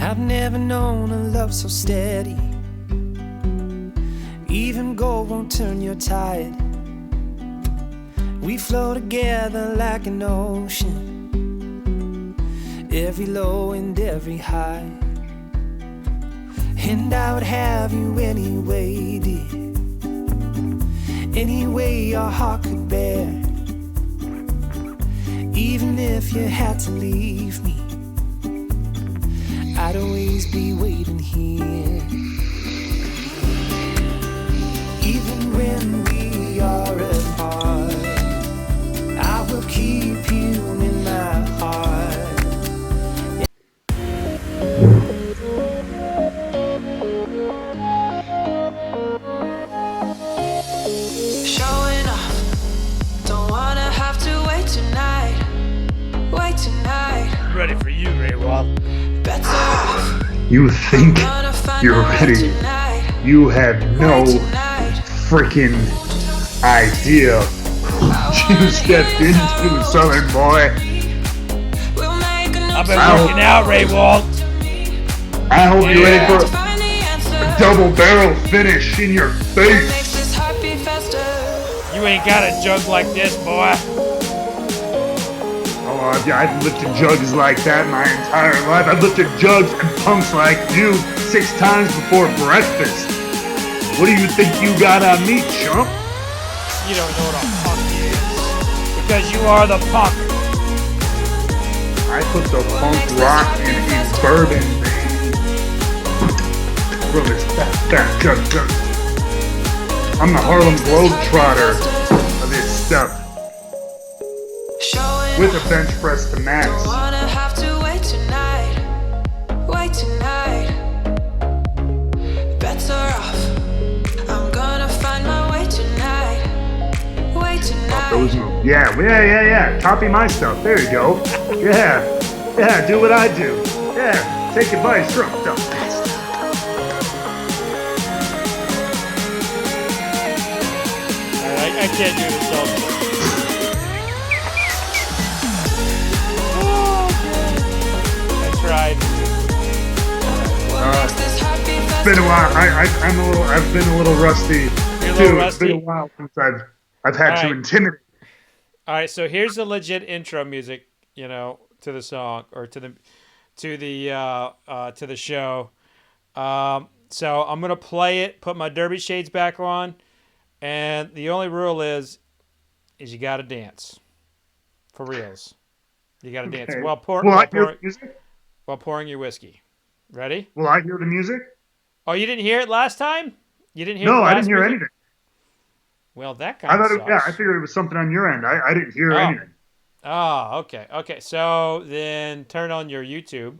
I've never known a love so steady. Even gold won't turn your tide. We flow together like an ocean, every low and every high. And I would have you anyway, dear, any way your heart could bear. Even if you had to leave me, I'd always be waiting here. Even when we are apart, I will keep you in my heart. Showing off, don't wanna have to wait tonight. Wait tonight. Ready for you, Rehwoldt. Better off. You think you're ready? You have no freaking idea what you stepped into, Southern boy. I've been working out, Rehwoldt. I hope you're ready for a double barrel finish in your face. You ain't got a jug like this, boy. Oh, I've lifted jugs like that my entire life. I've lifted jugs and punks like you 6 times before breakfast. What do you think you got on me, chump? You don't know what a punk is. Because you are the punk. I put the punk rock in bourbon, baby. Bro, this fat chug. I'm the Harlem Globetrotter of this stuff. With a bench press to max. Don't wanna have to wait tonight. Wait tonight. Better off. I'm gonna find my way tonight. Wait tonight. Those moves. Yeah. Copy my stuff. There you go. Yeah. Do what I do. Yeah. Take advice from stuff. I can't do this all. I tried. It's been a while. I've been a little rusty. You're a too. little rusty? It's been a while since I've had to intimidate. All right, so here's the legit intro music, to the song or to the show. So I'm gonna play it, put my derby shades back on, and the only rule is you gotta dance, for reals. You gotta dance while pouring your whiskey. Ready? Will I hear the music? Oh, you didn't hear it last time? You didn't hear? No, I didn't hear anything. Well, that kind of sucks. I figured it was something on your end. I didn't hear anything. Oh, okay. So then turn on your YouTube,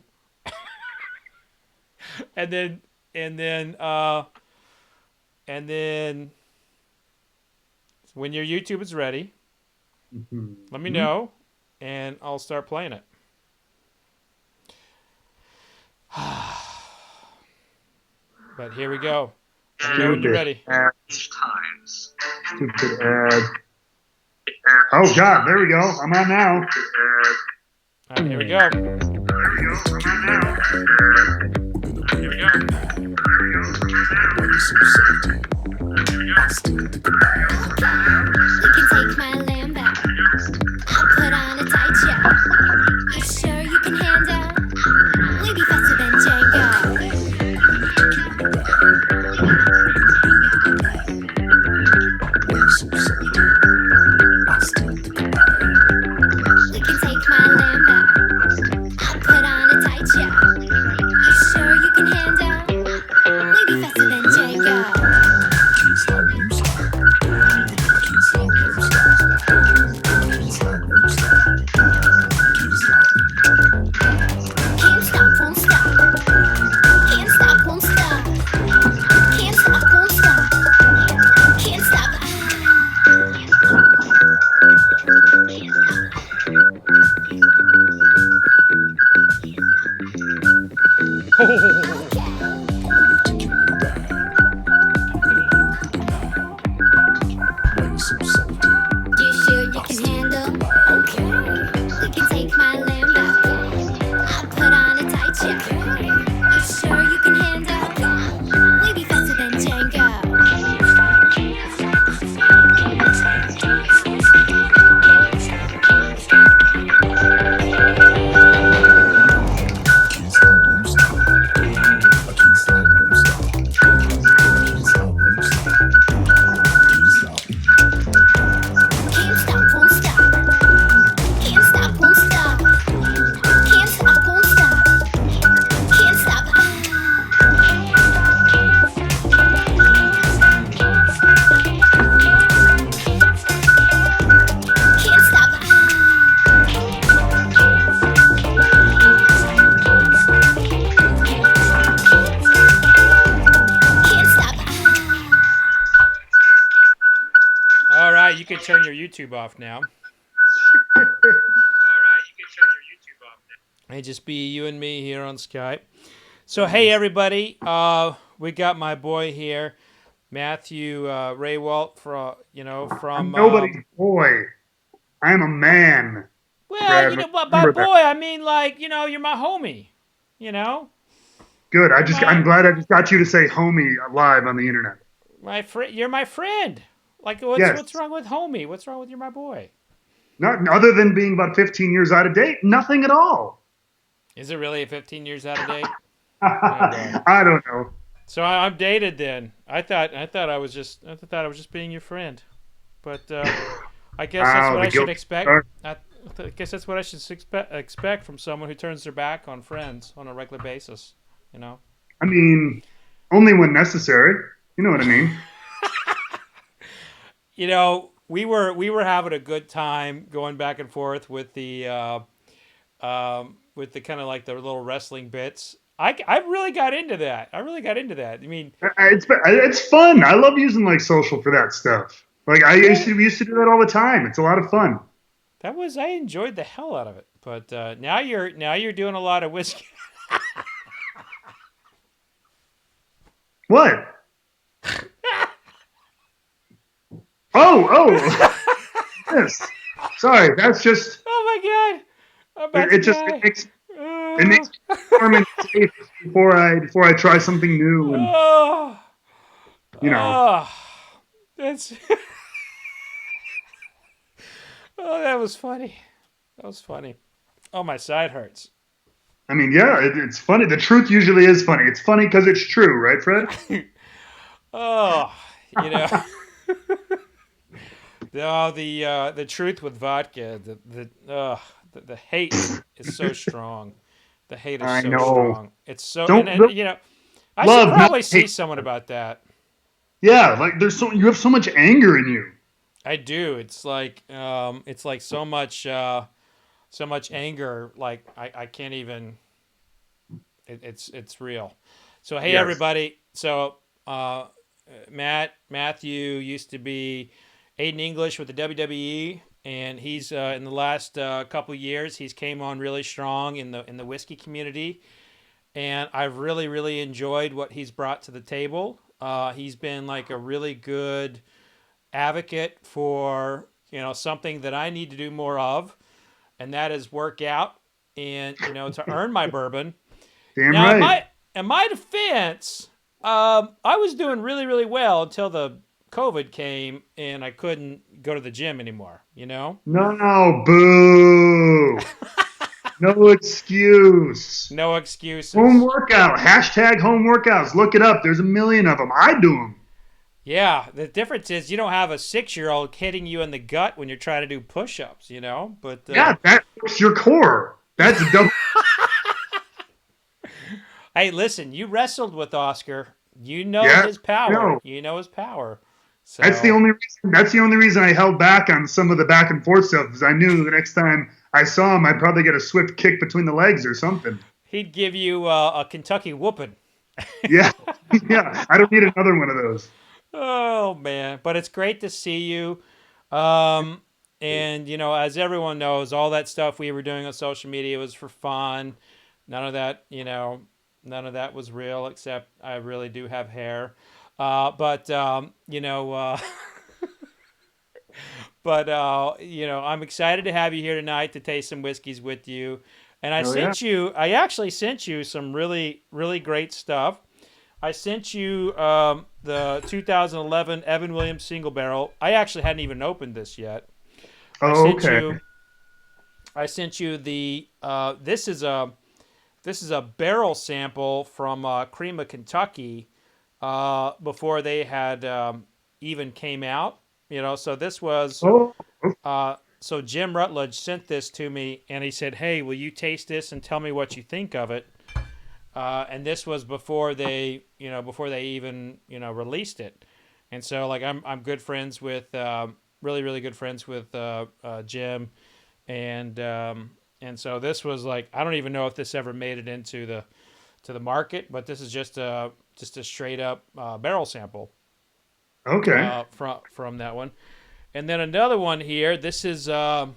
and then when your YouTube is ready, let me know, and I'll start playing it. But here we go. Let me know when you're ready. Stupid ad. Oh God, there we go. I'm on now. All right, here we go. I'm on now. Here we go. You can take my lamb back. I'll put on a tight jack. You sure you can handle? We be faster than Django. You can take my lamb back. I'll put on a tight jack. You sure you can handle? We be faster than Django. Can't stop, won't stop. Can't stop, won't stop. Can't stop, won't stop. Can't stop. You sure you can handle? Okay. You can take my lamb back. I'll put on a tight jack. can turn your YouTube off now. Hey, just be you and me here on Skype. So, hey, everybody. We got my boy here, Matthew Rehwoldt, from I'm nobody's boy. I'm a man. Well, Brad, by remember boy, that. I mean you're my homie. You know, Good. I'm glad I just got you to say homie live on the internet. my friend. You're my friend. Like, Yes. what's wrong with homie? What's wrong with you're my boy? Not other than being about 15 years out of date. Nothing at all. Is it really 15 years out of date? I don't know. So I'm dated then. I thought I was just being your friend, but I guess that's what I should expect. I guess that's what I should expect from someone who turns their back on friends on a regular basis. I mean, only when necessary. You know what I mean? We were having a good time going back and forth with the kind of like the little wrestling bits. I really got into that. I mean, It's fun. I love using like social for that stuff. Like we used to do that all the time. It's a lot of fun. I enjoyed the hell out of it. But now you're doing a lot of whiskey. What? Oh. Yes. Sorry, that's just. Oh my God! It makes me warm and safe before I try something new and that's. Oh, that was funny. Oh, my side hurts. I mean, yeah, it's funny. The truth usually is funny. It's funny because it's true, right, Fred? Oh, the truth with vodka. The hate is so strong. The hate is I so know. strong. It's so. I love, should probably not see hate. someone about that. Yeah, like you have so much anger in you. I do. It's like so much anger. Like I can't even. It's real. So hey, Yes. everybody. So Matthew used to be Aiden English with the WWE, and he's in the last couple years he's came on really strong in the whiskey community, and I've really enjoyed what he's brought to the table. He's been like a really good advocate for something that I need to do more of, and that is work out and to earn my bourbon. Damn Now, right. in my defense, I was doing really well until the COVID came and I couldn't go to the gym anymore. No, boo. No excuse. No excuses. Home workout. Hashtag home workouts. Look it up. There's a million of them. I do them. Yeah, the difference is you don't have a 6-year-old hitting you in the gut when you're trying to do push-ups, But Yeah, that's your core. That's a double. Hey, listen, you wrestled with Oscar. You know Yeah, his power. no. You know his power. So That's the only reason. That's the only reason I held back on some of the back and forth stuff, because I knew the next time I saw him, I'd probably get a swift kick between the legs or something. he'd give you a Kentucky whooping. Yeah, yeah. I don't need another one of those. Oh man, but it's great to see you. And as everyone knows, all that stuff we were doing on social media was for fun. None of that was real, except I really do have hair. But I'm excited to have you here tonight to taste some whiskeys with you. And I actually sent you some really, really great stuff. I sent you the 2011 Evan Williams single barrel. I actually hadn't even opened this yet. Okay. I sent you the this is a barrel sample from Crema, Kentucky, before they had even came out. So this was so Jim Rutledge sent this to me, and he said, "Hey, will you taste this and tell me what you think of it?" And this was before they even released it. And so like I'm good friends with really good friends with Jim, and so this was like, I don't even know if this ever made it into the market, but this is just a straight up barrel sample. Okay. From that one. And then another one here. This is Boone's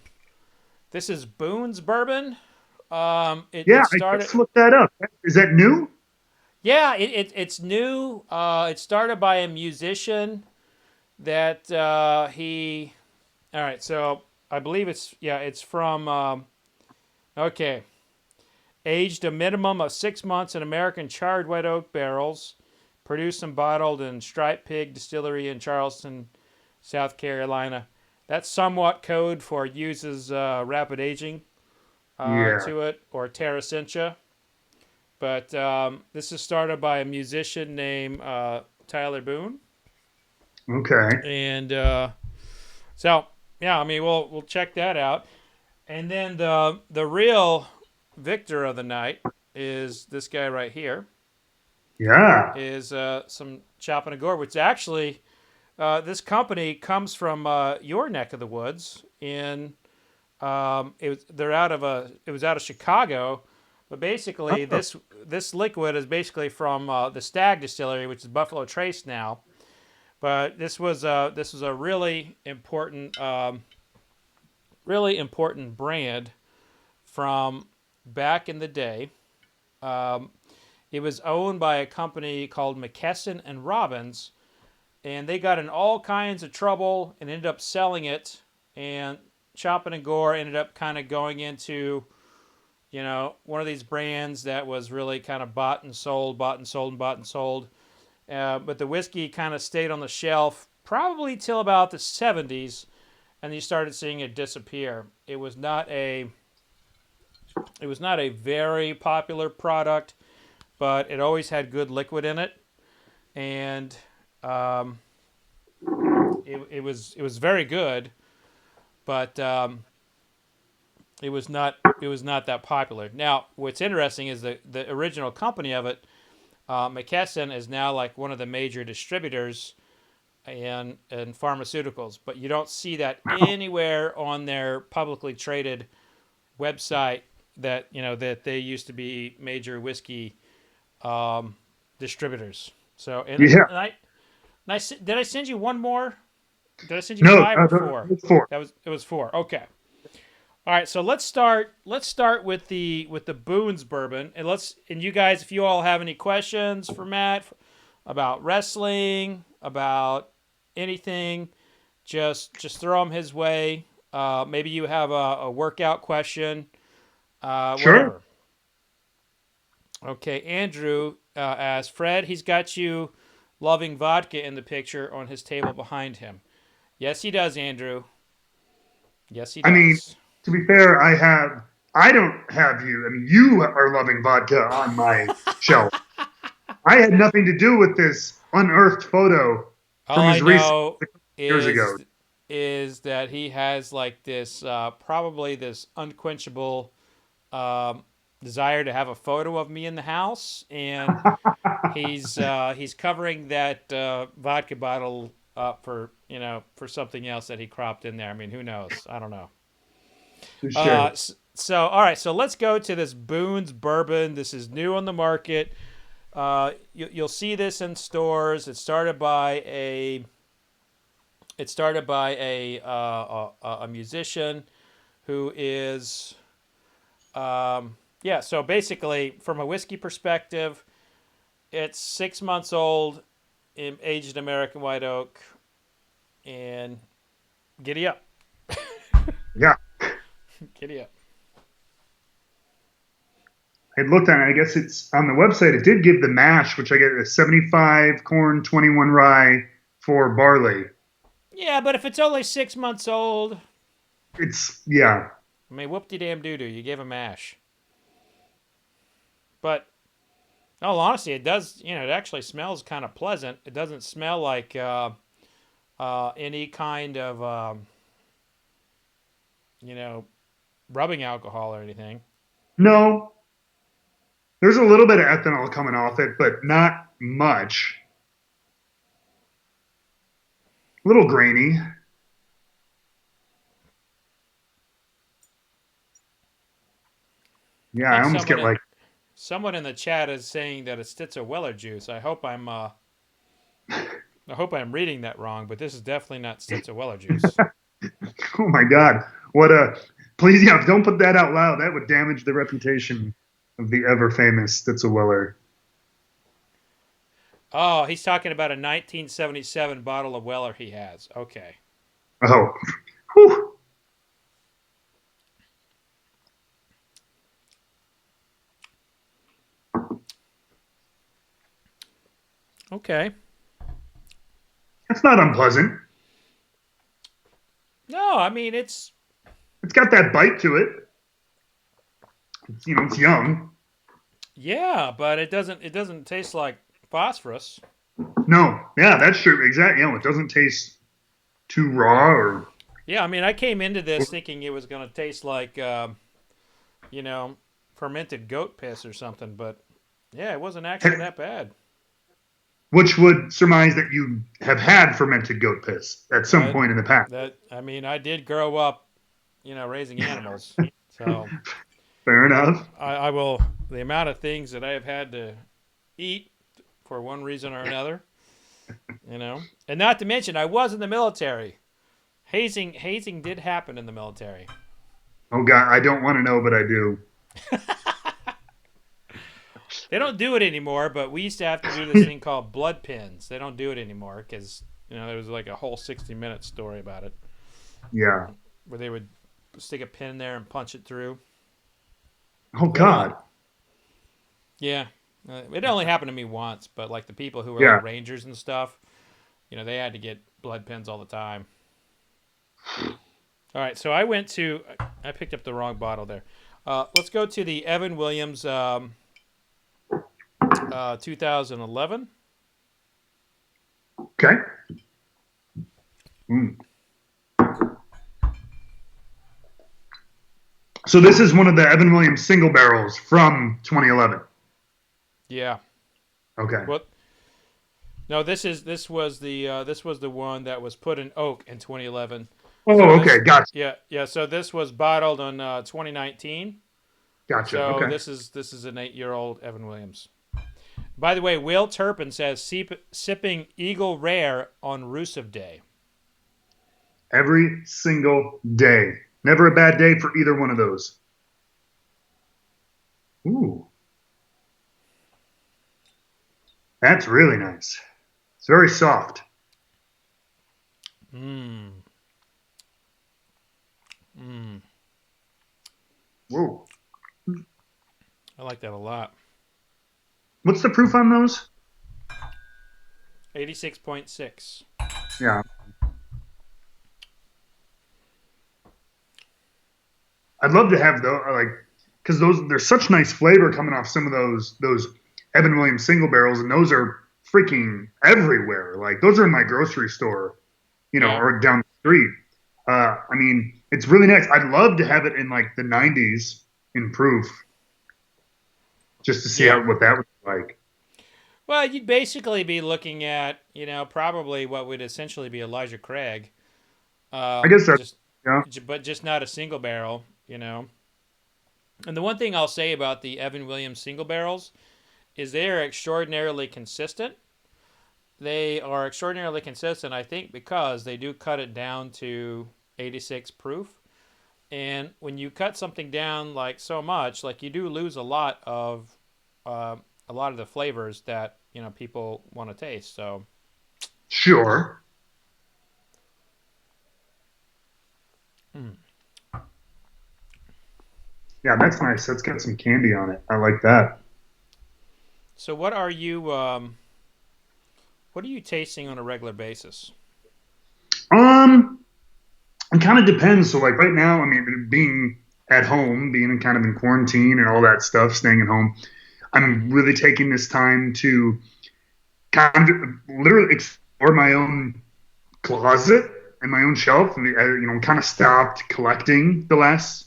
bourbon. It Yeah, I started. just looked that up. Is that new? Yeah, it's new. It started by a musician that he. All right, so I believe it's from. Okay, aged a minimum of 6 months in American charred white oak barrels, produced and bottled in Striped Pig Distillery in Charleston, South Carolina. That's somewhat code for uses rapid aging Yeah. to it, or terracentia. But this is started by a musician named Tyler Boone, Okay. and so yeah, I mean we'll check that out. And then the real victor of the night is this guy right here. Yeah. Is some Chapin Gore, which actually this company comes from your neck of the woods. It was out of Chicago, but basically this liquid is basically from the Stag Distillery, which is Buffalo Trace now. But this was a really important brand from back in the day. It was owned by a company called McKesson and Robbins, and they got in all kinds of trouble and ended up selling it. And Chapin and Gore ended up kind of going into, one of these brands that was really kind of bought and sold, bought and sold, and bought and sold. But the whiskey kind of stayed on the shelf probably till about the 70s, and you started seeing it disappear. It was not a very popular product, but it always had good liquid in it, and it was very good, but it was not that popular. Now, what's interesting is the original company of it, McKesson, is now like one of the major distributors in pharmaceuticals, but you don't see that anywhere on their publicly traded website that that they used to be major whiskey distributors. So Yeah. did I send you one more? Did I send you No, five or four? it's 4. It was 4. Okay. All right, so let's start with the Boone's bourbon, and you guys, if you all have any questions for Matt about wrestling, about anything, just throw them his way. Maybe you have a workout question, Sure. whatever. Okay, Andrew asks, Fred, he's got you loving vodka in the picture on his table behind him. Yes, he does, Andrew. Yes, he does. I mean, to be fair, I don't have you. I mean, you are loving vodka on my shelf. I had nothing to do with this unearthed photo all from I his recent know years ago. is that he has like this probably this unquenchable desire to have a photo of me in the house, and he's covering that vodka bottle up for something else that he cropped in there. I mean, who knows? I don't know. Sure. So all right, so let's go to this Boone's bourbon. This is new on the market. You'll see this in stores. It started by a musician who is so basically from a whiskey perspective, it's 6 months old, aged American white oak, and giddy up. Yeah. Giddy up. I looked on it. I guess it's on the website. It did give the mash, which I get a 75 corn, 21 rye for barley. Yeah, but if it's only 6 months old, Yeah. I mean, whoop-de-damn-doo-doo, you gave a mash. But, in all honesty, it does, it actually smells kind of pleasant. It doesn't smell like any kind of, rubbing alcohol or anything. No. There's a little bit of ethanol coming off it, but not much. A little grainy. Yeah, I almost get like... Someone in the chat is saying that it's Stitzer Weller juice. I hope I'm I hope I'm reading that wrong, but this is definitely not Stitzel-Weller juice. Oh my God. What a, please, yeah, don't put that out loud. That would damage the reputation of the ever famous Stitzel-Weller. Oh, he's talking about a 1977 bottle of Weller he has. Okay. Oh, whew. Okay. That's not unpleasant. No, I mean it's Got that bite to it. It's, it's young. yeah, but it doesn't taste like phosphorus. No, yeah, that's true. Exactly. It doesn't taste too raw or. Yeah, I mean I came into this thinking it was going to taste like fermented goat piss or something, but yeah, it wasn't actually that bad. Which would surmise that you have had fermented goat piss at some point in the past. I mean, I did grow up, raising animals. So Fair enough. I will, the amount of things that I have had to eat for one reason or another, and not to mention I was in the military. Hazing did happen in the military. Oh God, I don't want to know, but I do. They don't do it anymore, but we used to have to do this thing called blood pins. They don't do it anymore because, there was like a whole 60-minute story about it. Yeah. Where they would stick a pin there and punch it through. Oh God. Yeah. It only happened to me once, but like the people who were like rangers and stuff, they had to get blood pins all the time. All right, so I picked up the wrong bottle there. Let's go to the Evan Williams 2011. Okay. So this is one of the Evan Williams single barrels from 2011. Yeah. Okay. Well, no, this was the one that was put in oak in 2011. Oh, so okay, gotcha. Yeah. So this was bottled in 2019. Gotcha. So okay. this is an 8-year-old Evan Williams. By the way, Will Turpin says sipping Eagle Rare on Rusev Day. Every single day. Never a bad day for either one of those. Ooh. That's really nice. It's very soft. Whoa. I like that a lot. What's the proof on those? 86.6. Yeah. I'd love to have because there's such nice flavor coming off some of those Evan Williams single barrels, and those are freaking everywhere. Like those are in my grocery store, or down the street. I mean, it's really nice. I'd love to have it in like the 90s in proof, just to see what that would be like. Well, you'd basically be looking at, probably what would essentially be Elijah Craig. I guess that's but just not a single barrel, And the one thing I'll say about the Evan Williams single barrels is they are extraordinarily consistent. They are extraordinarily consistent, I think, because they do cut it down to 86 proof. And when you cut something down like so much, like you do lose a lot of the flavors that people want to taste. So sure. Yeah, that's nice. That's got some candy on it. I like that. So what are you tasting on a regular basis? It kind of depends. So like right now, I mean, being at home, being kind of in quarantine and all that stuff, staying at home, I'm really taking this time to kind of literally explore my own closet and my own shelf. Kind of stopped collecting the last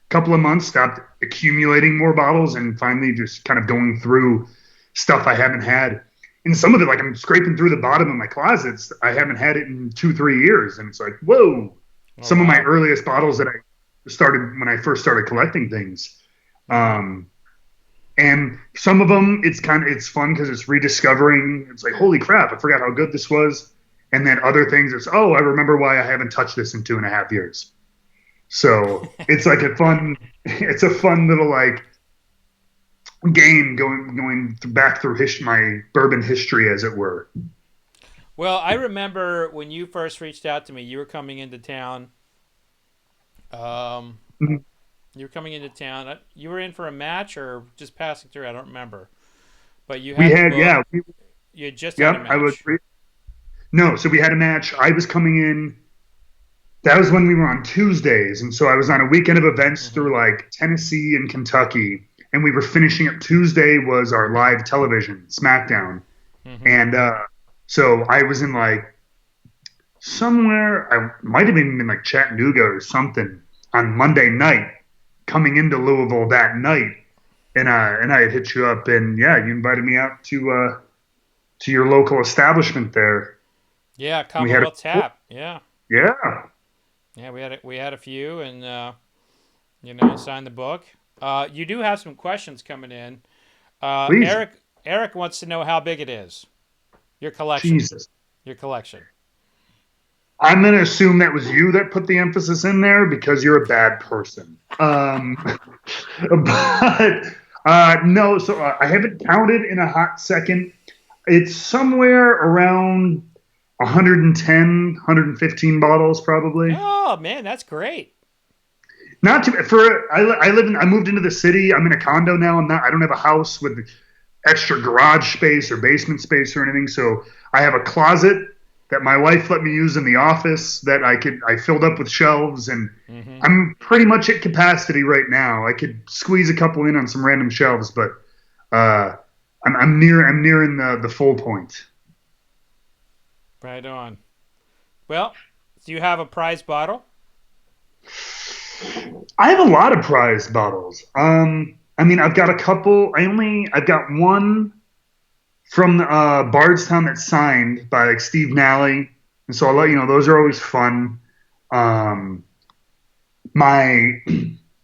couple of months, stopped accumulating more bottles, and finally just kind of going through stuff I haven't had. And some of it, like I'm scraping through the bottom of my closets. I haven't had it in 2-3 years. And it's like, whoa, some of my earliest bottles that I started when I first started collecting things. And some of them, it's fun because it's rediscovering. It's like, holy crap, I forgot how good this was. And then other things, it's, oh, I remember why I haven't touched this in 2.5 years. So it's like it's a fun little like game going back through my bourbon history, as it were. Well, I remember when you first reached out to me, you were coming into town. Mhm. You were coming into town. You were in for a match or just passing through? I don't remember. But you We had the had, book. yeah, You had just had a yep, match. no, so we had a match. I was coming in. That was when we were on Tuesdays, and so I was on a weekend of events Mm-hmm. through like Tennessee and Kentucky, and we were finishing up. Tuesday was our live television SmackDown, Mm-hmm. and so I was in like somewhere. I might have even been like Chattanooga or something on Monday night, coming into Louisville that night, and I had hit you up, and yeah, you invited me out to your local establishment there. Yeah, We had Commonwealth Tap. Yeah, yeah, yeah. We had a few, and signed the book. You do have some questions coming in. please, Eric wants to know how big it is. Your collection. Jesus. Your collection. I'm going to assume that was you that put the emphasis in there because you're a bad person. But no, so I haven't counted in a hot second. It's somewhere around 110, 115 bottles, probably. Oh man, that's great. Not too for I live in I moved into the city. I'm in a condo now. I don't have a house with extra garage space or basement space or anything. So I have a closet that my wife let me use in the office that I filled up with shelves, and Mm-hmm. I'm pretty much at capacity right now. I could squeeze a couple in on some random shelves, but uh, I'm nearing the full point. Right on. Well, do you have a prize bottle? I have a lot of prized bottles. I mean, I've got a couple. I've got one from Bardstown that's signed by like Steve Nally, and so I'll let you know those are always fun. Um, my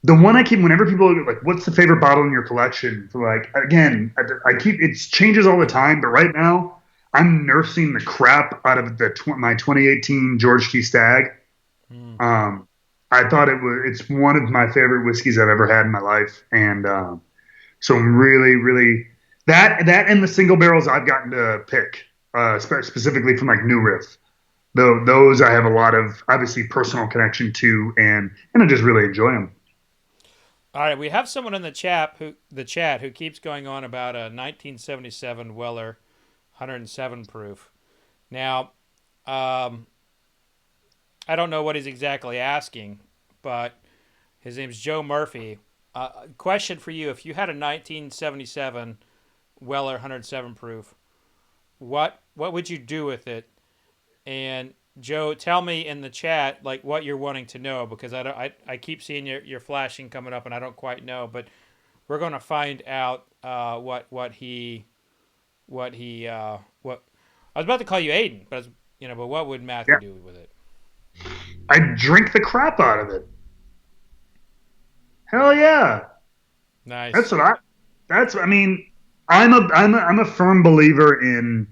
the one I keep whenever people are like, "What's the favorite bottle in your collection?" For like again, I keep it changes all the time, but right now I'm nursing the crap out of my 2018 George T. Stagg. Mm. Um, I thought it's one of my favorite whiskeys I've ever had in my life, and so I'm really, really that and the single barrels I've gotten to pick, specifically from like New Riff. Though those I have a lot of obviously personal connection to, and I just really enjoy them. All right, we have someone in the chat who keeps going on about a 1977 Weller 107 proof. Now, um, I don't know what he's exactly asking, but his name's Joe Murphy. Question for you: if you had a 1977 Weller 107 proof, what would you do with it? And Joe, tell me in the chat like what you're wanting to know because I keep seeing your flashing coming up and I don't quite know, but we're going to find out what I was about to call you Aiden, but what would Matthew Yeah, do with it? I drink the crap out of it. Hell yeah, that's Nice. what I. That's I mean, I'm a firm believer in.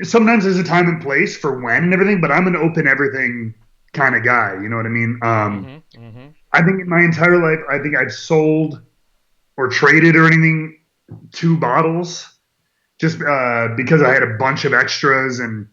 Sometimes there's a time and place for when and everything, but I'm an open everything kind of guy. You know what I mean? Mhm. Mhm. I think in my entire life, I think I've sold or traded or anything 2 bottles just because I had a bunch of extras and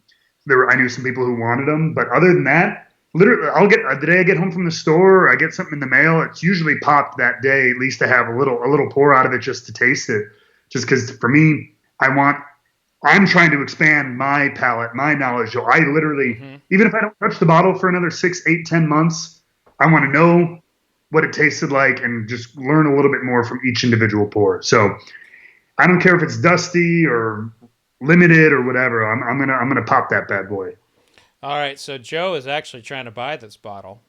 I knew some people who wanted them. But other than that, literally, I'll get the day I get home from the store, or I get something in the mail. It's usually popped that day, at least to have a little pour out of it just to taste it. Just because for me, I'm trying to expand my palate, my knowledge. So I literally, Mhm. even if I don't touch the bottle for another 6, 8, 10 months, I want to know what it tasted like and just learn a little bit more from each individual pour. So I don't care if it's dusty or limited or whatever. I'm gonna pop that bad boy. All right, so Joe is actually trying to buy this bottle,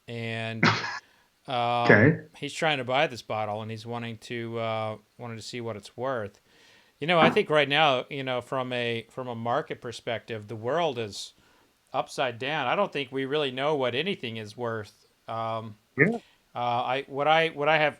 and Okay. he's trying to buy this bottle, and he's wanting to see what it's worth. I think right now, from a market perspective, the world is upside down. I don't think we really know what anything is worth. Yeah. I what I have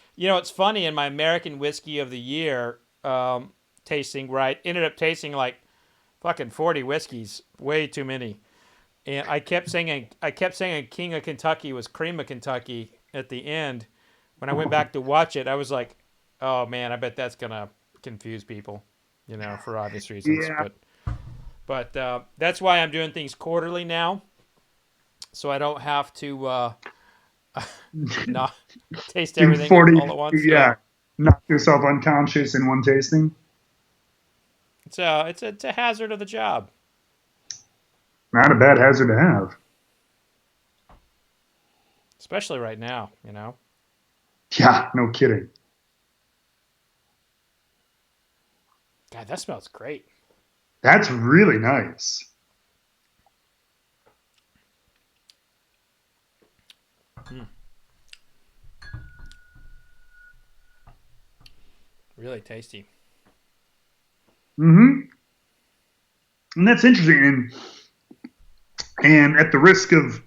You know, it's funny in my American whiskey of the year tasting, where I ended up tasting like fucking 40 whiskeys, way too many. And I kept saying King of Kentucky was Cream of Kentucky at the end. When I went back to watch it, I was like, oh man, I bet that's gonna confuse people, you know, for obvious reasons. Yeah. But that's why I'm doing things quarterly now, so I don't have to not taste In everything 40, all at once. yeah. Knock yourself unconscious in one tasting. It's a hazard of the job. Not a bad hazard to have. Especially right now, you know. Yeah, no kidding. God, that smells great. That's really nice. Really tasty. Mm-hmm. And that's interesting. And at the risk of,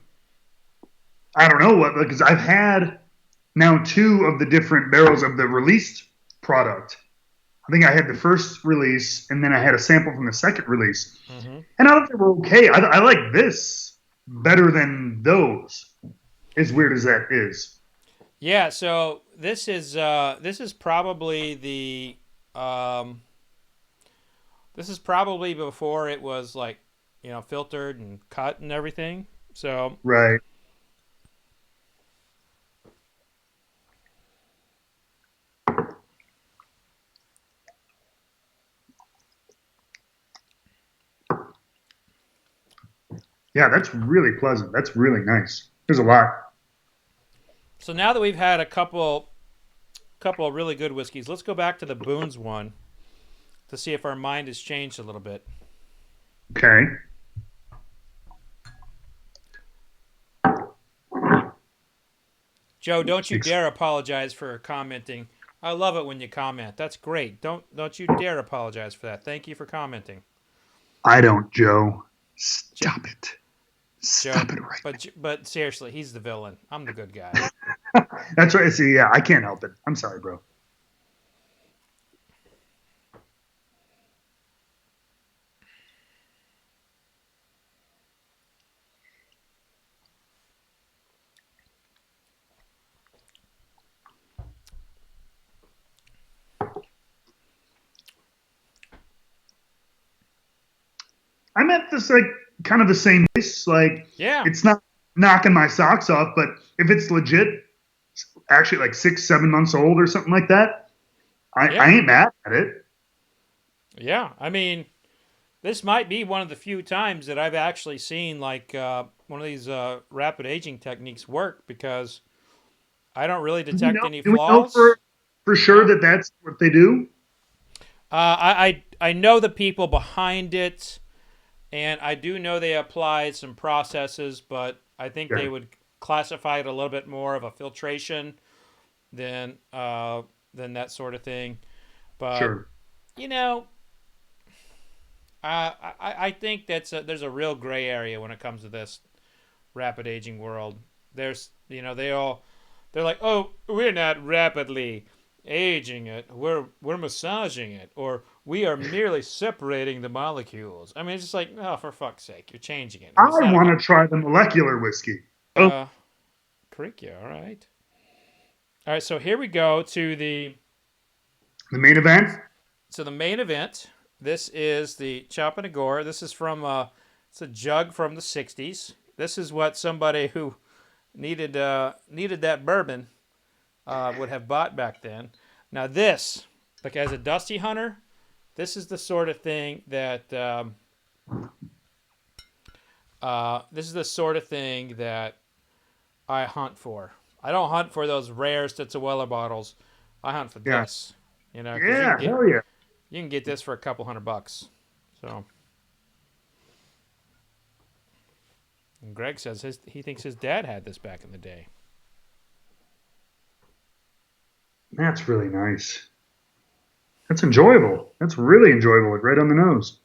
I don't know what, because I've had now 2 of the different barrels of the released product. I think I had the first release, and then I had a sample from the second release. Mm-hmm. And I thought they were okay. I like this better than those, as weird as that is. Yeah, so this is probably this is probably before it was like, you know, filtered and cut and everything. So Right. Yeah, that's really pleasant. That's really nice. There's a lot. so now that we've had a couple of really good whiskeys, let's go back to the Boone's one to see if our mind has changed a little bit. Okay. Joe, don't you dare apologize for commenting. I love it when you comment. That's great. Don't you dare apologize for that. Thank you for commenting. I don't, Joe. Stop it. Stop Joe, it right but seriously, he's the villain. I'm the good guy. now. That's right. See, yeah, I can't help it. I'm sorry, bro. I'm at this like kind of the same place. Like, Yeah. it's not knocking my socks off, but if it's legit, actually like 6, 7 months old or something like that, I ain't mad at it. Yeah, I mean, this might be one of the few times that I've actually seen like one of these rapid aging techniques work, because I don't really detect any Do we know flaws. for sure that that's what they do? I know the people behind it, and I do know they applied some processes, but I think Okay. they would classify it a little bit more of a filtration than that sort of thing. But Sure. you know, I think there's a real gray area when it comes to this rapid aging world. There's, you know, they're like, oh, we're not rapidly aging it, we're massaging it, or we are merely separating the molecules. I mean, it's just like, oh, for fuck's sake, you're changing it. I It's not want to try the molecular whiskey. Crick you, all right. All right, so here we go to the The main event? main event. This is the Chapin Gore. This is from it's a jug from the '60s. This is what somebody who needed that bourbon would have bought back then. Now this, like as a dusty hunter, this is the sort of thing that I hunt for. I don't hunt for those rare Stitzel-Weller bottles. I hunt for Yeah. this. You know, 'cause Yeah, hell yeah. you can get this for a couple $100. So, and Greg says he thinks his dad had this back in the day. That's really nice. That's enjoyable. That's really enjoyable. Like right on the nose.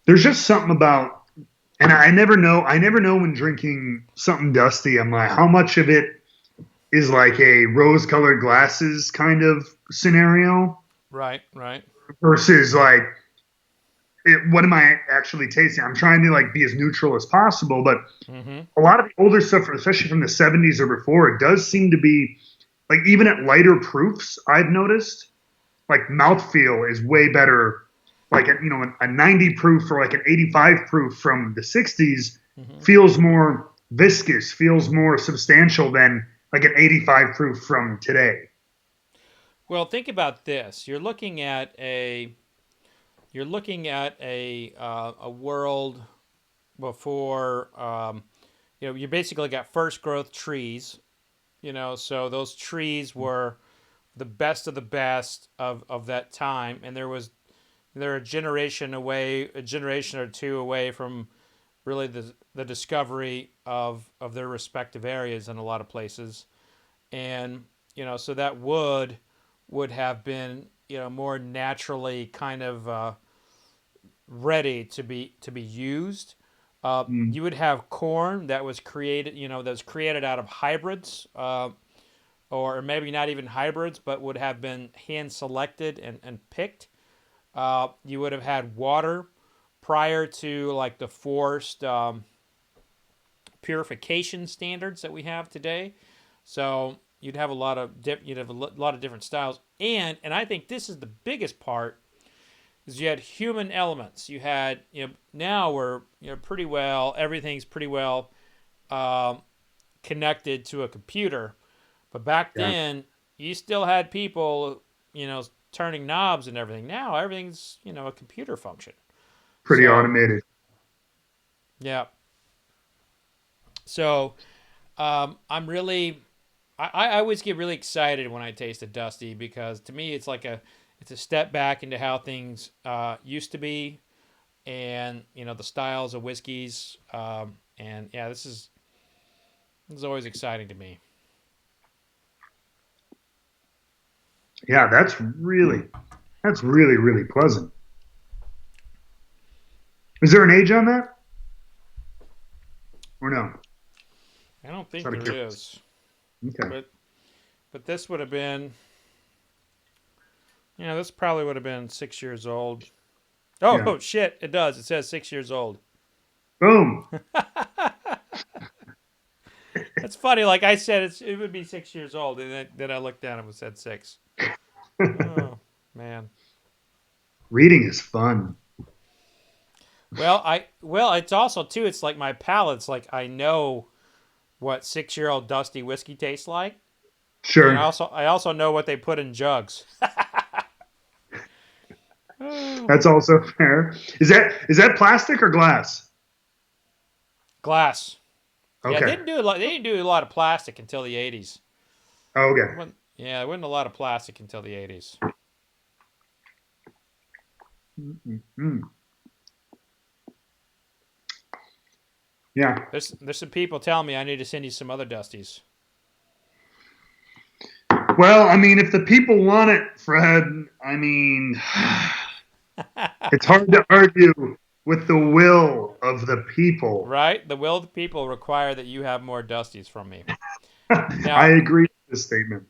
There's just something about, and I never know when drinking something dusty. I'm like, how much of it is like a rose-colored glasses kind of scenario Right, right. versus like, what am I actually tasting? I'm trying to like be as neutral as possible, but Mm-hmm. a lot of the older stuff, especially from the 70s or before, it does seem to be like even at lighter proofs, I've noticed like mouthfeel is way better. Like a 90 proof or like an 85 proof from the 60s feels more viscous, feels more substantial than like an 85 proof from today. Well, think about this. You're looking at a world before you basically got first growth trees. So those trees were the best of the best of that time, and they're a generation or two away from really the discovery of their respective areas in a lot of places. And so that would have been more naturally kind of ready to be used. You would have corn that was created out of hybrids, or maybe not even hybrids, but would have been hand selected and picked. You would have had water prior to like the forced purification standards that we have today. So you'd have a lot of different styles, and I think this is the biggest part is you had human elements. You had now we're pretty well, everything's pretty well connected to a computer, but back then you still had people turning knobs and everything. Now everything's a computer function. Pretty So, automated. Yeah. So I'm really I always get really excited when I taste a Dusty because to me it's like it's a step back into how things used to be, and the styles of whiskeys, and yeah, this is always exciting to me. Yeah, that's really really pleasant. Is there an age on that? Or no? I don't think Sorry, there is, Okay. but this would have been, this probably would have been 6 years old. Oh, Yeah. shit! It does. It says 6 years old. Boom. That's funny. Like I said, it would be 6 years old, and then I looked down and it said 6. Oh man. Reading is fun. Well, it's also too. It's like my palate's like I know what 6-year-old Dusty whiskey tastes like. Sure. And I also know what they put in jugs. That's also fair. Is that plastic or glass? Glass. Okay. Yeah, they didn't do a lot of plastic until the 80s. Oh, okay. There wasn't a lot of plastic until the 80s. Mm-hmm. Yeah. There's some people telling me I need to send you some other Dusties. Well, I mean, if the people want it, Fred, I mean, it's hard to argue with the will of the people. Right? The will of the people require that you have more Dusties from me. Now, I agree with this statement.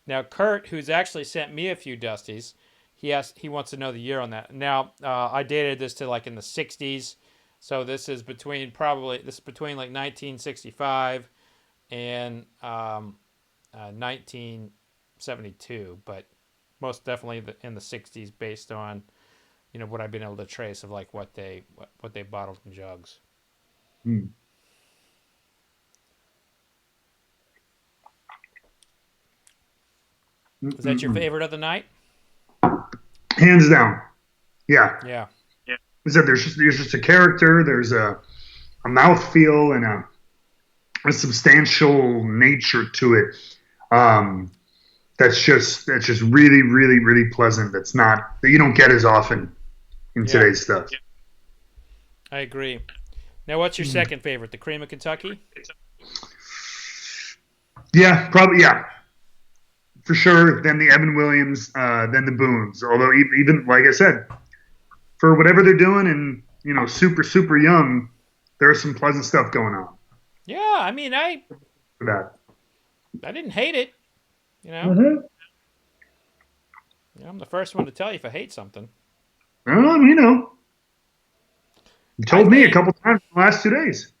Now, Kurt, who's actually sent me a few Dusties, he wants to know the year on that. Now, I dated this to like in the 60s, so this is between like 1965 and 1972, but most definitely in the 60s, based on what I've been able to trace of like what they bottled in jugs. Hmm. Is that your favorite of the night? Hands down. Yeah. Yeah. Is that there's just a character, there's a mouthfeel and a substantial nature to it. That's just really, really, really pleasant. That you don't get as often in today's stuff. I agree. Now, what's your second favorite? The Cream of Kentucky? Yeah, probably. Yeah, for sure. Then the Evan Williams, then the Boones. Although even like I said, for whatever they're doing in super, super young, there's some pleasant stuff going on Yeah, I mean, for that. I didn't hate it. Mm-hmm. I'm the first one to tell you if I hate something. You I told me a think couple times in the last 2 days.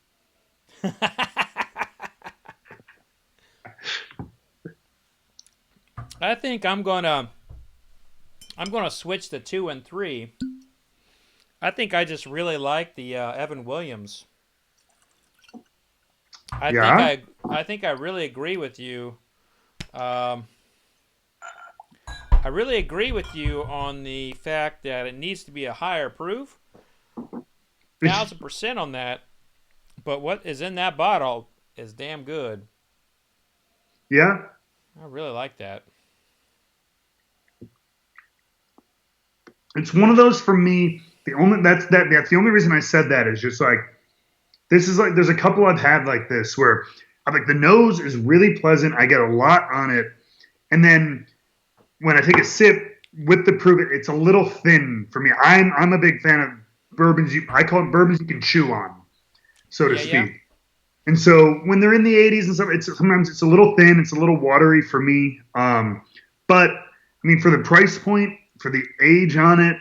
I think I'm gonna switch to 2 and 3. I think I just really like the Evan Williams. Yeah? I think I really agree with you. I really agree with you on the fact that it needs to be a higher proof. 1,000% on that. But what is in that bottle is damn good. Yeah? I really like that. It's one of those for me. That's the only reason I said that is just like this is like there's a couple I've had like this where I'm like the nose is really pleasant. I get a lot on it, and then when I take a sip with the proof, it's a little thin for me. I'm a big fan of bourbons. I call it bourbons you can chew on, so to speak. Yeah. And so when they're in the 80s and stuff, sometimes it's a little thin, it's a little watery for me. But I mean, for the price point, for the age on it,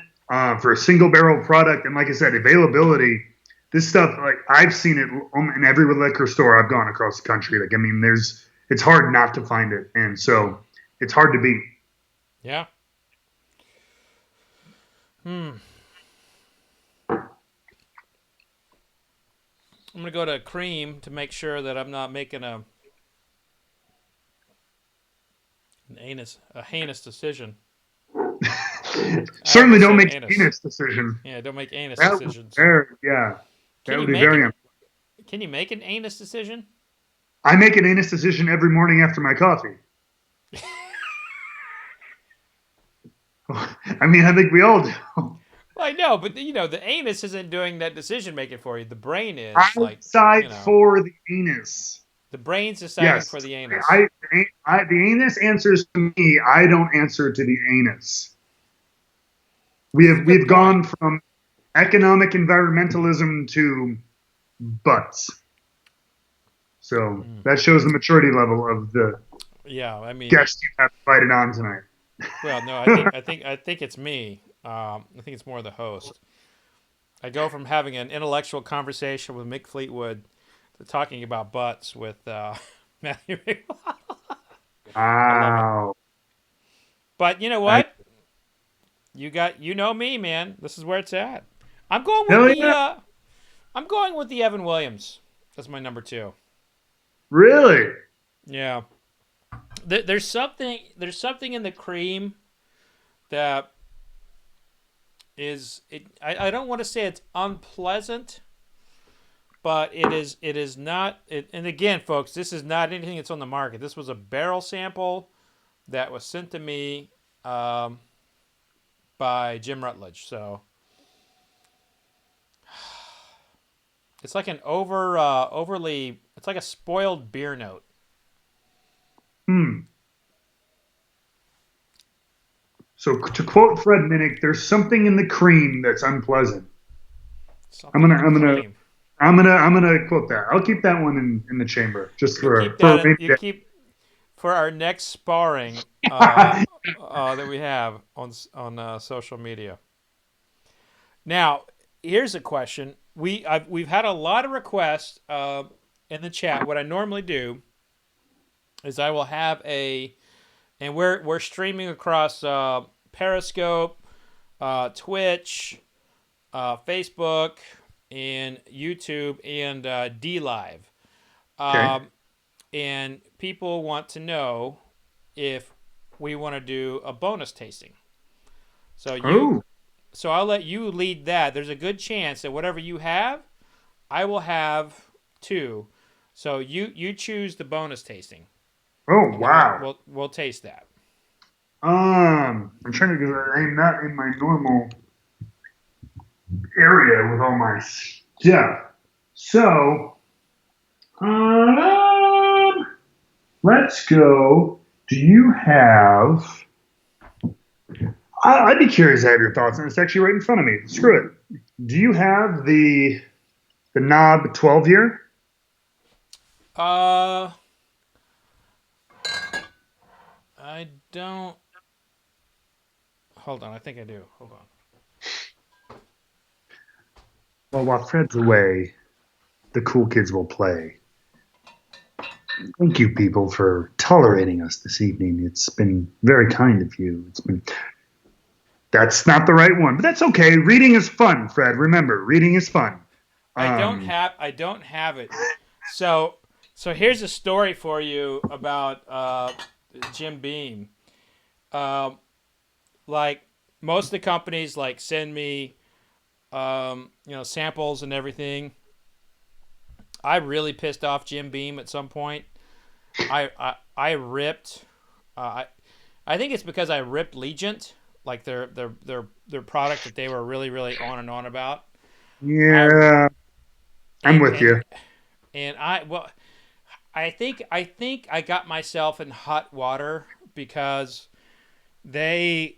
for a single barrel product, and like I said, availability. This stuff, like I've seen it in every liquor store I've gone across the country. Like I mean, it's hard not to find it, and so it's hard to beat. Yeah. I'm gonna go to cream to make sure that I'm not making a heinous decision. Certainly don't make an an anus decision. Yeah, don't make anus That decisions. that would be very. Can you make an anus decision? I make an anus decision every morning after my coffee. I mean, I think we all do. Well, I know, but the anus isn't doing that decision making for you. The brain is. I decide for the anus. The brain's deciding for the anus. The anus answers to me. I don't answer to the anus. We've gone from economic environmentalism to butts. So that shows the maturity level of the guest you have invited on tonight. Well, no, I think it's me. I think it's more the host. I go from having an intellectual conversation with Mick Fleetwood to talking about butts with Matthew Rehwoldt. Wow. But you know what? You know me, man. This is where it's at. I'm going with the Evan Williams. That's my number 2. Really? Yeah. There's something in the cream that is I don't want to say it's unpleasant, but it is not. And again, folks, this is not anything that's on the market. This was a barrel sample that was sent to me by Jim Rutledge. So it's like an overly. It's like a spoiled beer note. So to quote Fred Minnick, there's something in the cream that's unpleasant. I'm gonna quote that. I'll keep that one in the chamber just for our next sparring that we have on social media. Now, here's a question. We've had a lot of requests in the chat. What I normally do is I will have and we're streaming across Periscope, Twitch, Facebook, and YouTube, and DLive. Okay. And people want to know if we want to do a bonus tasting. So I'll let you lead that. There's a good chance that whatever you have, I will have too. So you choose the bonus tasting. Oh, wow. We'll taste that. I'm trying to get. I'm not in my normal area with all my stuff. So, let's go. Do you have? I'd be curious to have your thoughts on it. It's actually right in front of me. Screw it. Do you have the knob 12 year? Uh, I don't. Hold on, I think I do. Hold on. Well, while Fred's away, the cool kids will play. Thank you, people, for tolerating us this evening. It's been very kind of you. It's been. That's not the right one, but that's okay. Reading is fun, Fred. Remember, reading is fun. I don't have it. So here's a story for you about Jim Beam. Like most of the companies like send me samples and everything. I really pissed off Jim Beam at some point. I ripped. I think it's because I ripped Legent, like their product that they were really really on and on about. Yeah, I'm with you. And I think I got myself in hot water because they.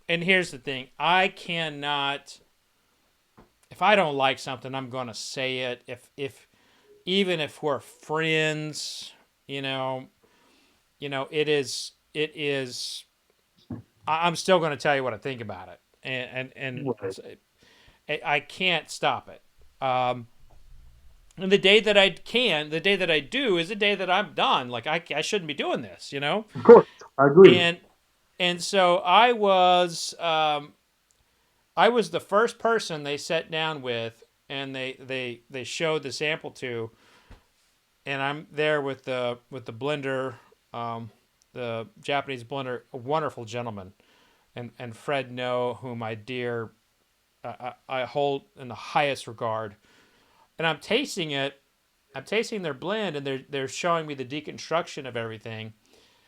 And here's the thing: I cannot. If I don't like something, I'm gonna say it. If even if we're friends, it is. I'm still gonna tell you what I think about it, and I can't stop it. And the day that the day that I do, is the day that I'm done. Like I shouldn't be doing this, Of course, I agree. And so I was the first person they sat down with, and they showed the sample to, and I'm there with the blender, the Japanese blender, a wonderful gentleman, and Fred No, whom I hold in the highest regard, and I'm tasting it. I'm tasting their blend, and they're showing me the deconstruction of everything,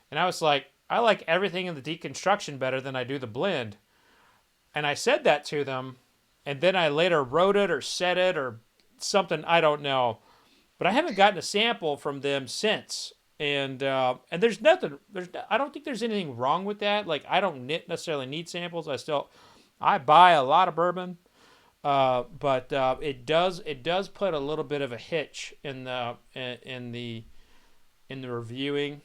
and I was like, I like everything in the deconstruction better than I do the blend. And I said that to them, and then I later wrote it or said it or something, I don't know. But I haven't gotten a sample from them since. And there's nothing, I don't think there's anything wrong with that. Like, I don't necessarily need samples. I buy a lot of bourbon. But it does put a little bit of a hitch in the reviewing,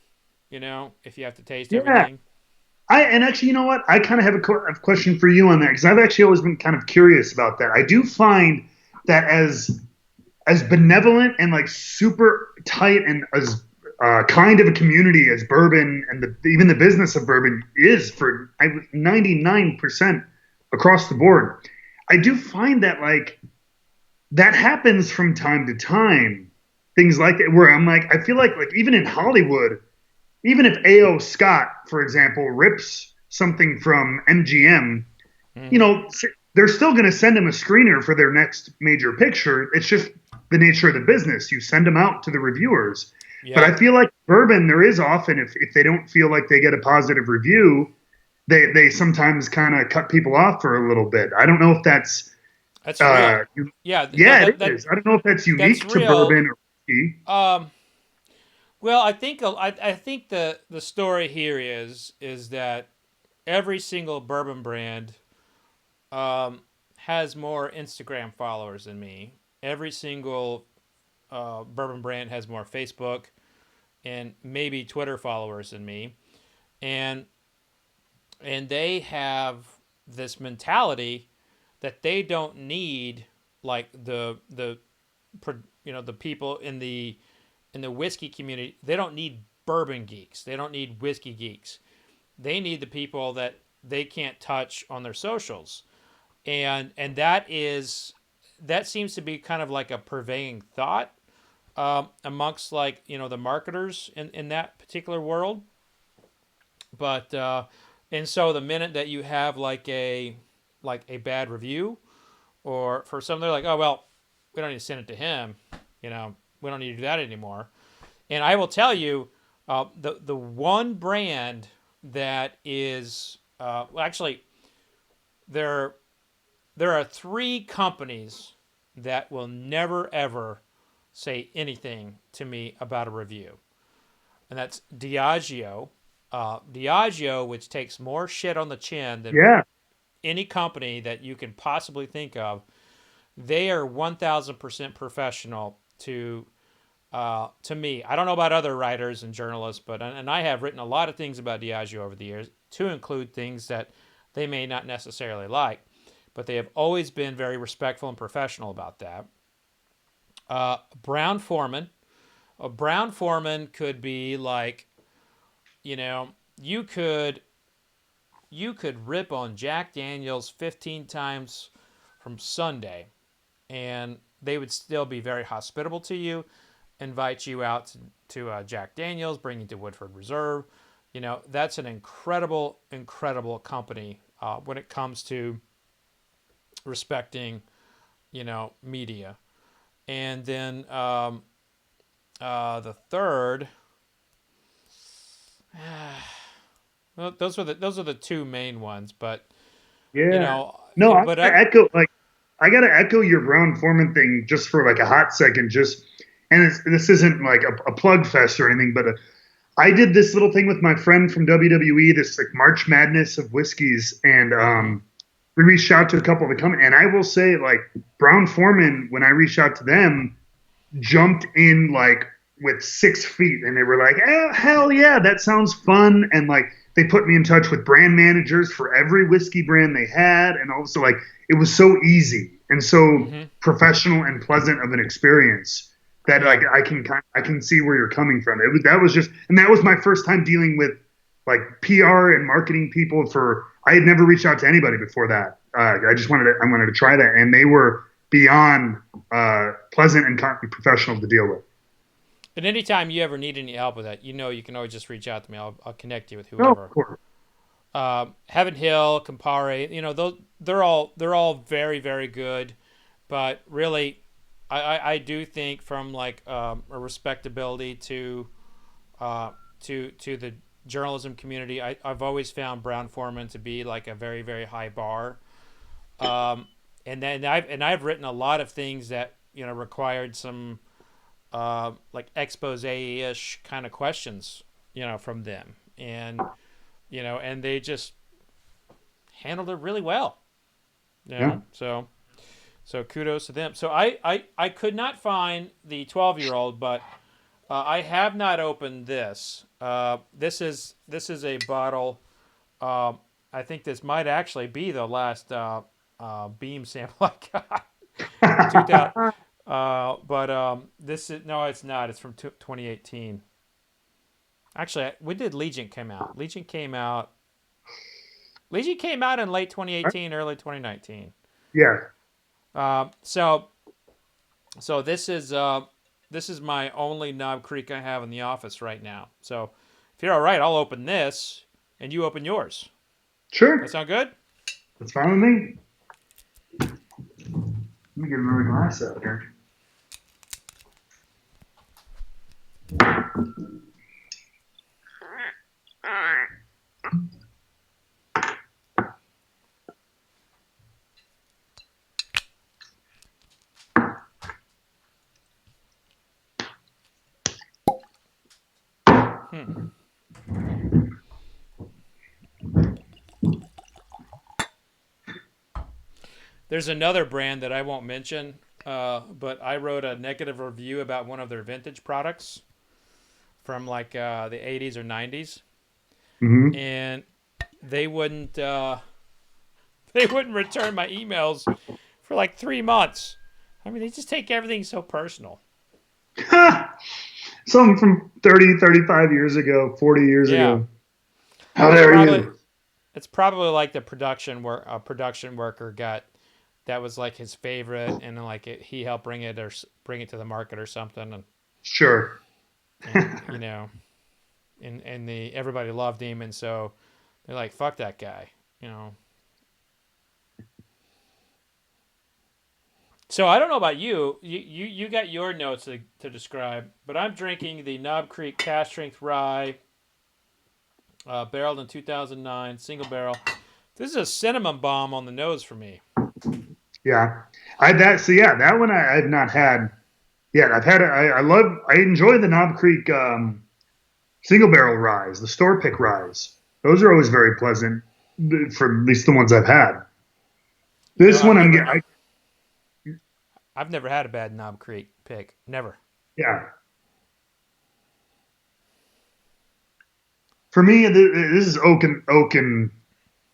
if you have to taste everything. And actually, you know what? I kind of have a question for you on that, because I've actually always been kind of curious about that. I do find that as benevolent and like super tight and as kind of a community as bourbon and even the business of bourbon is for 99% across the board, I do find that like that happens from time to time. Things like that where I'm like, I feel like even in Hollywood, even if A.O. Scott, for example, rips something from MGM, they're still going to send him a screener for their next major picture. It's just the nature of the business. You send them out to the reviewers. Yeah. But I feel like bourbon, there is often, if they don't feel like they get a positive review, they sometimes kind of cut people off for a little bit. I don't know if that's real. It is. I don't know if that's unique to bourbon or whiskey. Well, I think the story here is that every single bourbon brand has more Instagram followers than me. Every single bourbon brand has more Facebook and maybe Twitter followers than me, and they have this mentality that they don't need like the people in the whiskey community. They don't need bourbon geeks. They don't need whiskey geeks. They need the people that they can't touch on their socials. And that seems to be kind of like a pervading thought amongst the marketers in that particular world. But and so the minute that you have like a bad review, or for some, they're like, oh well, we don't need to send it to him, we don't need to do that anymore. And I will tell you, the one brand that is actually there are three companies that will never ever say anything to me about a review, and that's Diageo. Diageo, which takes more shit on the chin than any company that you can possibly think of. they are 1,000% professional to me. I don't know about other writers and journalists, and I have written a lot of things about Diageo over the years, to include things that they may not necessarily like, but they have always been very respectful and professional about that. Brown Forman. A Brown Forman could be like, you could rip on Jack Daniels 15 times from Sunday, and they would still be very hospitable to you, invite you out to Jack Daniels, bring you to Woodford Reserve. That's an incredible, incredible company when it comes to respecting, media. And then the third, well, those are the two main ones. But no, I gotta echo your Brown Foreman thing just for like a hot second. This isn't like a plug fest or anything, but I did this little thing with my friend from WWE, this like March Madness of whiskeys, and we reached out to a couple of the companies, and I will say, like, Brown Forman, when I reached out to them, jumped in like with 6 feet, and they were like, hell yeah, that sounds fun. And like, they put me in touch with brand managers for every whiskey brand they had, and also like, it was so easy and so professional and pleasant of an experience that like I can see where you're coming from. That was my first time dealing with like PR and marketing people. I had never reached out to anybody before that. I wanted to try that, and they were beyond pleasant and professional to deal with. And anytime you ever need any help with that, you can always just reach out to me. I'll connect you with whoever. Oh, of course. Heaven Hill, Campari, those they're all very, very good, but really, I do think from like a respectability to the journalism community, I've always found Brown Forman to be like a very, very high bar. And then I've written a lot of things that required some like expose-ish kind of questions from them, and and they just handled it really well. Yeah. So kudos to them. So I could not find the 12-year-old, but I have not opened this. This is a bottle. I think this might actually be the last Beam sample I got. 2000. But this is it's not. It's from 2018. Actually, when did Legion come out? Legion came out in late 2018, early 2019. Yeah. So this is my only Knob Creek I have in the office right now. So if you're all right, I'll open this and you open yours. Sure. That sound good? That's fine with me. Let me get another glass out here. There's another brand that I won't mention, but I wrote a negative review about one of their vintage products from like the 80s or 90s, and they wouldn't return my emails for like 3 months. I mean, they just take everything so personal. Something from 30, 35 years ago, 40 years ago. How dare you? It's probably like the production worker got. That was like his favorite, and like he helped bring it to the market or something. And sure, and, and everybody loved him, and so they're like, "Fuck that guy," So I don't know about you. You got your notes to describe, but I'm drinking the Knob Creek Cask Strength Rye, barreled in 2009, single barrel. This is a cinnamon bomb on the nose for me. Yeah, that one I've not had yet. I've had I enjoy the Knob Creek single barrel ryes, the store pick ryes. Those are always very pleasant, for at least the ones I've had. This one I've never had a bad Knob Creek pick. Never. Yeah. For me, this is oak and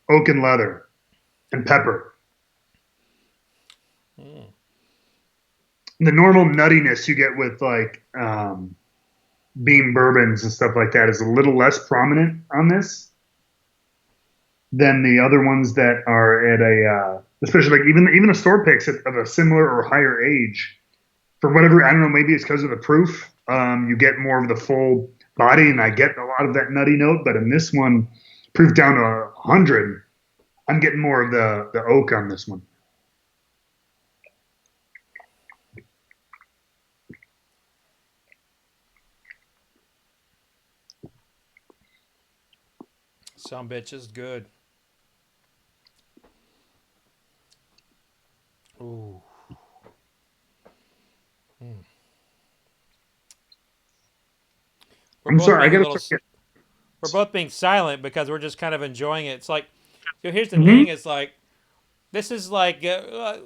leather and pepper. The normal nuttiness you get with like bean bourbons and stuff like that is a little less prominent on this than the other ones that are at a, especially like even the store picks of a similar or higher age. For whatever, I don't know, maybe it's because of the proof. You get more of the full body, and I get a lot of that nutty note. But in this one, proof down to 100, I'm getting more of the oak on this one. Some bitch is good. Ooh. I'm sorry, I gotta we're both being silent because we're just kind of enjoying it. It's like, here's the thing: it's like, this is like, I'm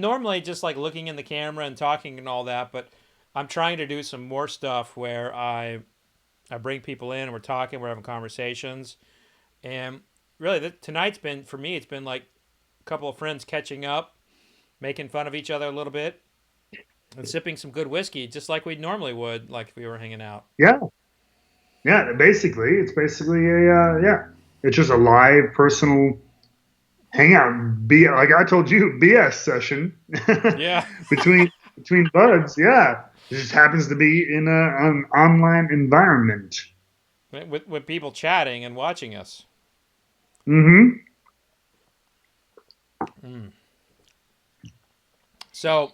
normally just like looking in the camera and talking and all that, but I'm trying to do some more stuff where I bring people in and we're talking, we're having conversations, and really tonight's been, for me, it's been like a couple of friends catching up, making fun of each other a little bit, and sipping some good whiskey, just like we normally would, like if we were hanging out. Yeah. It's basically it's just a live personal hangout. Like I told you, BS session. Yeah. between buds. Yeah. It just happens to be in an online environment. With people chatting and watching us. Mm-hmm. So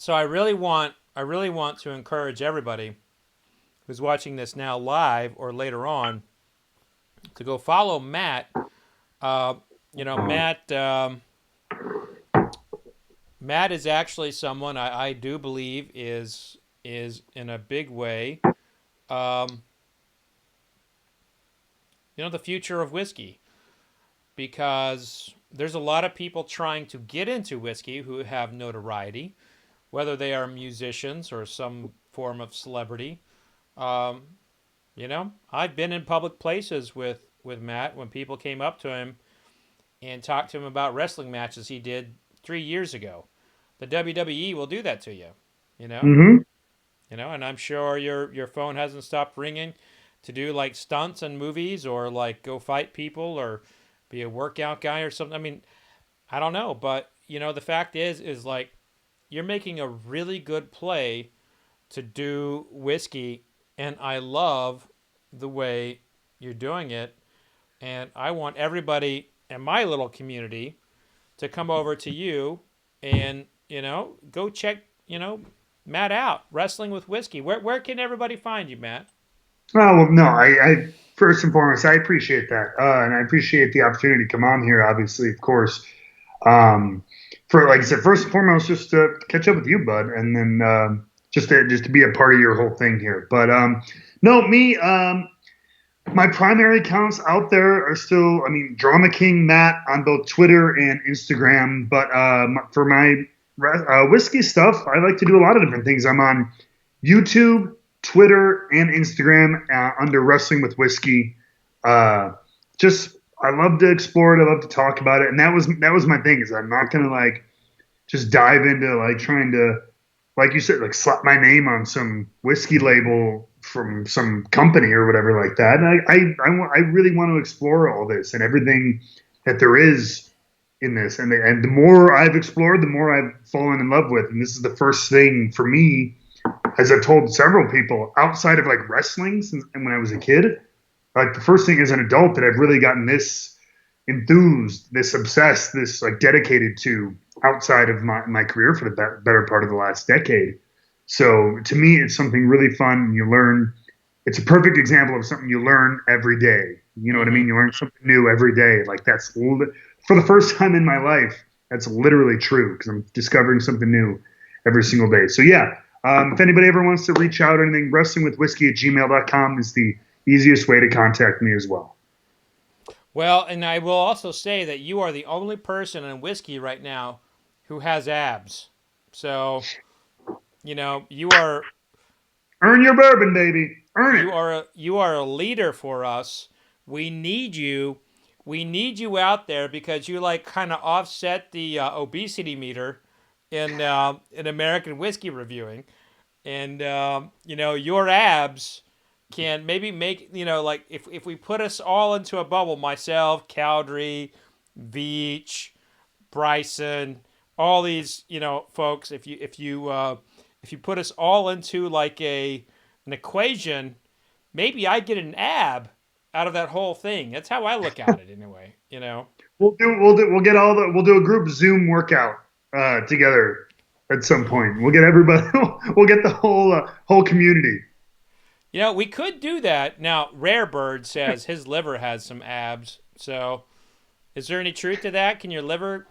I really want to encourage everybody who's watching this now live or later on to go follow Matt. Matt is actually someone I do believe is in a big way, the future of whiskey, because there's a lot of people trying to get into whiskey who have notoriety, whether they are musicians or some form of celebrity. I've been in public places with Matt when people came up to him and talked to him about wrestling matches he did 3 years ago. The WWE will do that to you, Mm-hmm. and I'm sure your phone hasn't stopped ringing to do like stunts in movies or like go fight people or be a workout guy or something. I mean, I don't know, but the fact is like you're making a really good play to do whiskey, and I love the way you're doing it, and I want everybody in my little community to come over to you and go check Matt out, Wrestling with Whiskey. Where can everybody find you, Matt? Oh, well, no, I first and foremost, I appreciate that. And I appreciate the opportunity to come on here, obviously, of course. For, like I said, first and foremost, just to catch up with you, bud, and then just to be a part of your whole thing here. But my primary accounts out there are still, Drama King Matt on both Twitter and Instagram. But for my whiskey stuff, I like to do a lot of different things. I'm on YouTube, Twitter, and Instagram under Wrestling with Whiskey. I love to explore it. I love to talk about it. And that was my thing, is I'm not going to like just dive into like trying to, like you said, like slap my name on some whiskey label from some company or whatever like that. And I really want to explore all this and everything that there is in this. And the more I've explored, the more I've fallen in love with. And this is the first thing for me, as I've told several people, outside of like wrestling and when I was a kid, like the first thing as an adult that I've really gotten this enthused, this obsessed, this like dedicated to outside of my career for the better part of the last decade. So to me, it's something really fun. You learn. It's a perfect example of something you learn every day. You know what I mean? You learn something new every day. Like that's for the first time in my life, that's literally true, because I'm discovering something new every single day. So yeah, if anybody ever wants to reach out or anything, wrestlingwithwhiskey@gmail.com is the easiest way to contact me as well. Well, and I will also say that you are the only person in whiskey right now who has abs. So, you are Earn your bourbon, baby. Earn it. you are a leader for us. We need you. We need you out there because you like kind of offset the obesity meter in American whiskey reviewing, and your abs can maybe make like if we put us all into a bubble, myself, Cowdrey, Veach, Bryson, all these folks. If you put us all into like an equation, maybe I get an ab out of that whole thing. That's how I look at it anyway. We'll get we'll do a group Zoom workout together at some point. We'll get everybody. We'll get the whole community. We could do that. Now, Rare Bird says his liver has some abs. So, is there any truth to that? Can your liver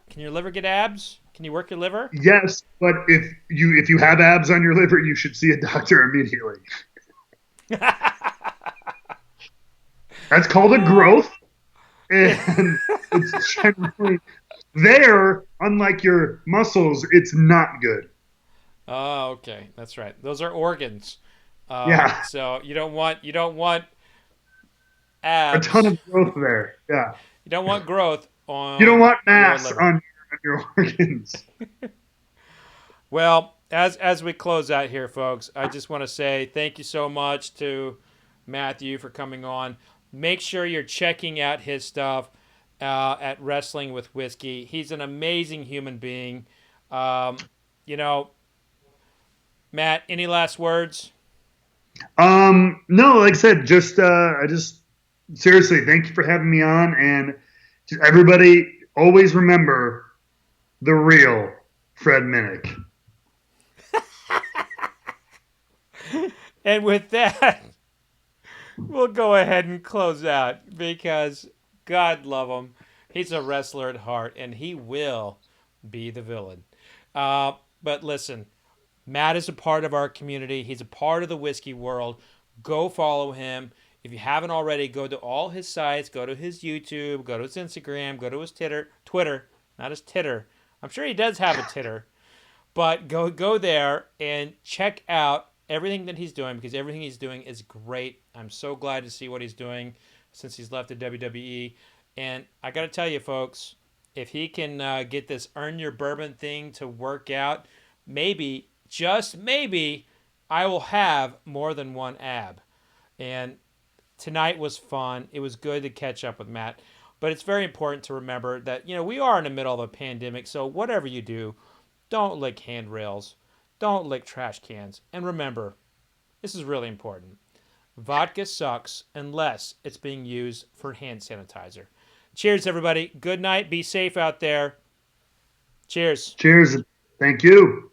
get abs? Can you work your liver? Yes, but if you have abs on your liver, you should see a doctor immediately. That's called a growth, and it's generally there. Unlike your muscles, it's not good. Oh, okay, that's right. Those are organs. Yeah. So you don't want abs. A ton of growth there. Yeah. You don't want growth on. You don't want mass your liver. on your organs. Well, as we close out here, folks, I just want to say thank you so much to Matthew for coming on. Make sure you're checking out his stuff at Wrestling with Whiskey. He's an amazing human being. Matt, any last words? No, like I said, I just seriously thank you for having me on, and just everybody always remember the real Fred Minnick. And with that, we'll go ahead and close out because God love him. He's a wrestler at heart, and he will be the villain. But listen, Matt is a part of our community. He's a part of the whiskey world. Go follow him. If you haven't already, go to all his sites. Go to his YouTube. Go to his Instagram. Go to his Twitter. Not his titter. I'm sure he does have a titter. But go there and check out everything that he's doing because everything he's doing is great. I'm so glad to see what he's doing since he's left the WWE. And I got to tell you, folks, if he can get this Earn Your Bourbon thing to work out, maybe, just maybe, I will have more than one ab. And tonight was fun. It was good to catch up with Matt. But it's very important to remember that, we are in the middle of a pandemic. So whatever you do, don't lick handrails. Don't lick trash cans. And remember, this is really important. Vodka sucks unless it's being used for hand sanitizer. Cheers, everybody. Good night. Be safe out there. Cheers. Cheers. Thank you.